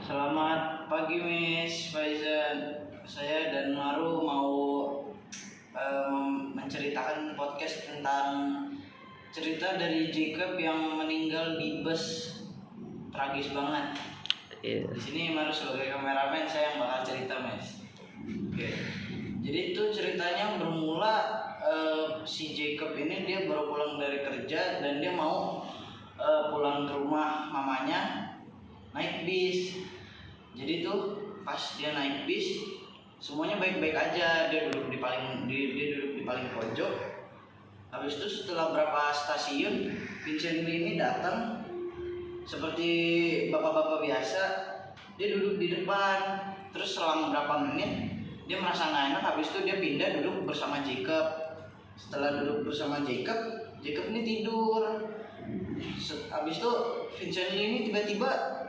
Selamat pagi Miss Faizan. Saya dan Maru mau menceritakan podcast tentang cerita dari Jacob yang meninggal di bus. Tragis banget. Di sini Maru sebagai kameramen, saya yang bakal cerita Mas. Oke. Jadi itu ceritanya bermula si Jacob ini dia baru pulang dari kerja dan dia mau pulang ke rumah mamanya naik bis. Jadi tuh pas dia naik bis semuanya baik-baik aja, dia duduk di paling pojok. Habis itu setelah berapa stasiun Vincent Lee ini datang seperti bapak-bapak biasa, dia duduk di depan. Terus selang berapa menit dia merasa nggak enak, habis itu dia pindah duduk bersama Jacob. Setelah duduk bersama Jacob ini tidur. Habis itu Vincent Lee ini tiba-tiba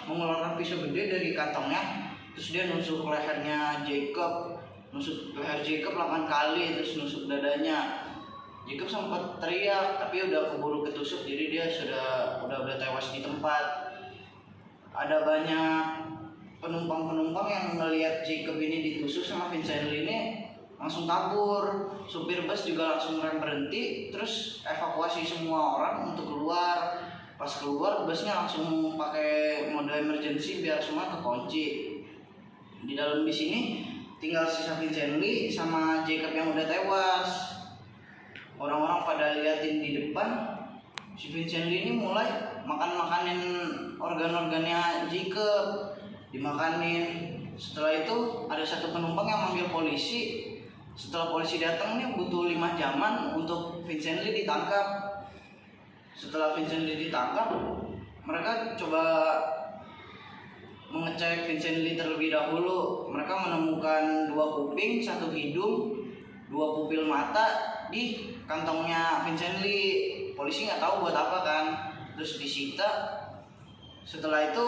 mengeluarkan pisau gede dari kantongnya, terus dia nusuk lehernya Jacob, nusuk leher Jacob 8 kali, terus nusuk dadanya. Jacob sempat teriak tapi udah keburu ketusuk, jadi dia udah tewas di tempat. Ada banyak penumpang yang melihat Jacob ini ditusuk sama Vincent Lee ini langsung kabur. Supir bus juga langsung rem berhenti, terus evakuasi semua orang untuk keluar. Pas keluar busnya langsung pakai mode emergency biar semua kekunci. Di dalam bis ini tinggal sisa Vincent Lee sama Jacob yang udah tewas. Orang-orang pada liatin di depan, si Vincent Lee ini mulai makanin organ-organnya Jacob, dimakanin. Setelah itu ada satu penumpang yang manggil polisi. Setelah polisi datang nih butuh 5 jaman untuk Vincent Lee ditangkap. Setelah Vincent Lee ditangkap, mereka coba mengecek Vincent Lee terlebih dahulu. Mereka menemukan 2 kuping, 1 hidung, 2 pupil mata di kantongnya Vincent Lee. Polisi nggak tahu buat apa kan, terus disita. Setelah itu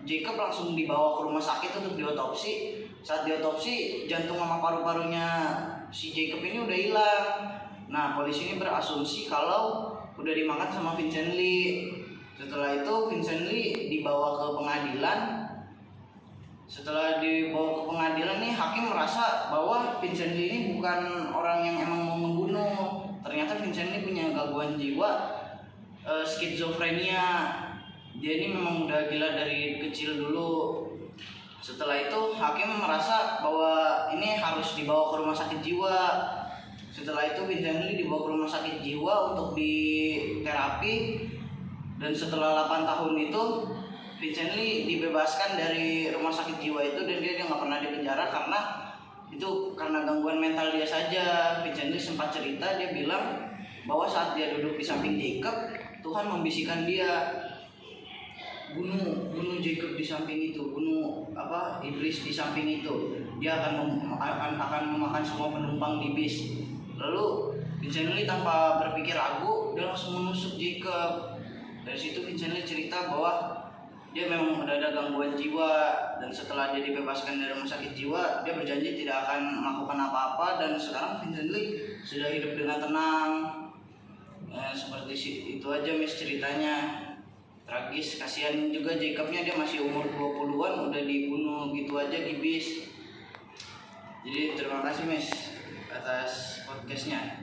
Jacob langsung dibawa ke rumah sakit untuk diotopsi. Saat diotopsi, jantung sama paru-parunya si Jacob ini udah hilang. Nah, polisi ini berasumsi kalau udah dimakan sama Vincent Lee. Setelah itu Vincent Lee dibawa ke pengadilan. Setelah dibawa ke pengadilan nih, hakim merasa bahwa Vincent Lee ini bukan orang yang emang mau membunuh. Ternyata Vincent Lee punya gangguan jiwa, skizofrenia. Dia ini memang udah gila dari kecil dulu. Setelah itu hakim merasa bahwa ini harus dibawa ke rumah sakit jiwa. Setelah itu Vincent Lee dibawa ke rumah sakit jiwa untuk diterapi. Dan setelah 8 tahun itu Vincent Lee dibebaskan dari rumah sakit jiwa itu, dan dia nggak pernah dipenjara karena gangguan mental dia saja. Vincent Lee sempat cerita, dia bilang bahwa saat dia duduk di samping Jacob, Tuhan membisikkan dia, bunuh Jacob di samping itu, bunuh iblis di samping itu. Dia akan memakan semua penumpang di bis. Lalu Vincent Lee tanpa berpikir ragu, dia langsung menusuk Jacob. Dari situ Vincent Lee cerita bahwa dia memang udah ada gangguan jiwa, dan setelah dia dibebaskan dari rumah sakit jiwa, dia berjanji tidak akan melakukan apa-apa, dan sekarang Vincent Lee sudah hidup dengan tenang. Seperti itu aja Miss ceritanya. Tragis, kasihan juga Jacobnya, dia masih umur 20-an udah dibunuh gitu aja di bis. Jadi terima kasih Miss atas podcastnya.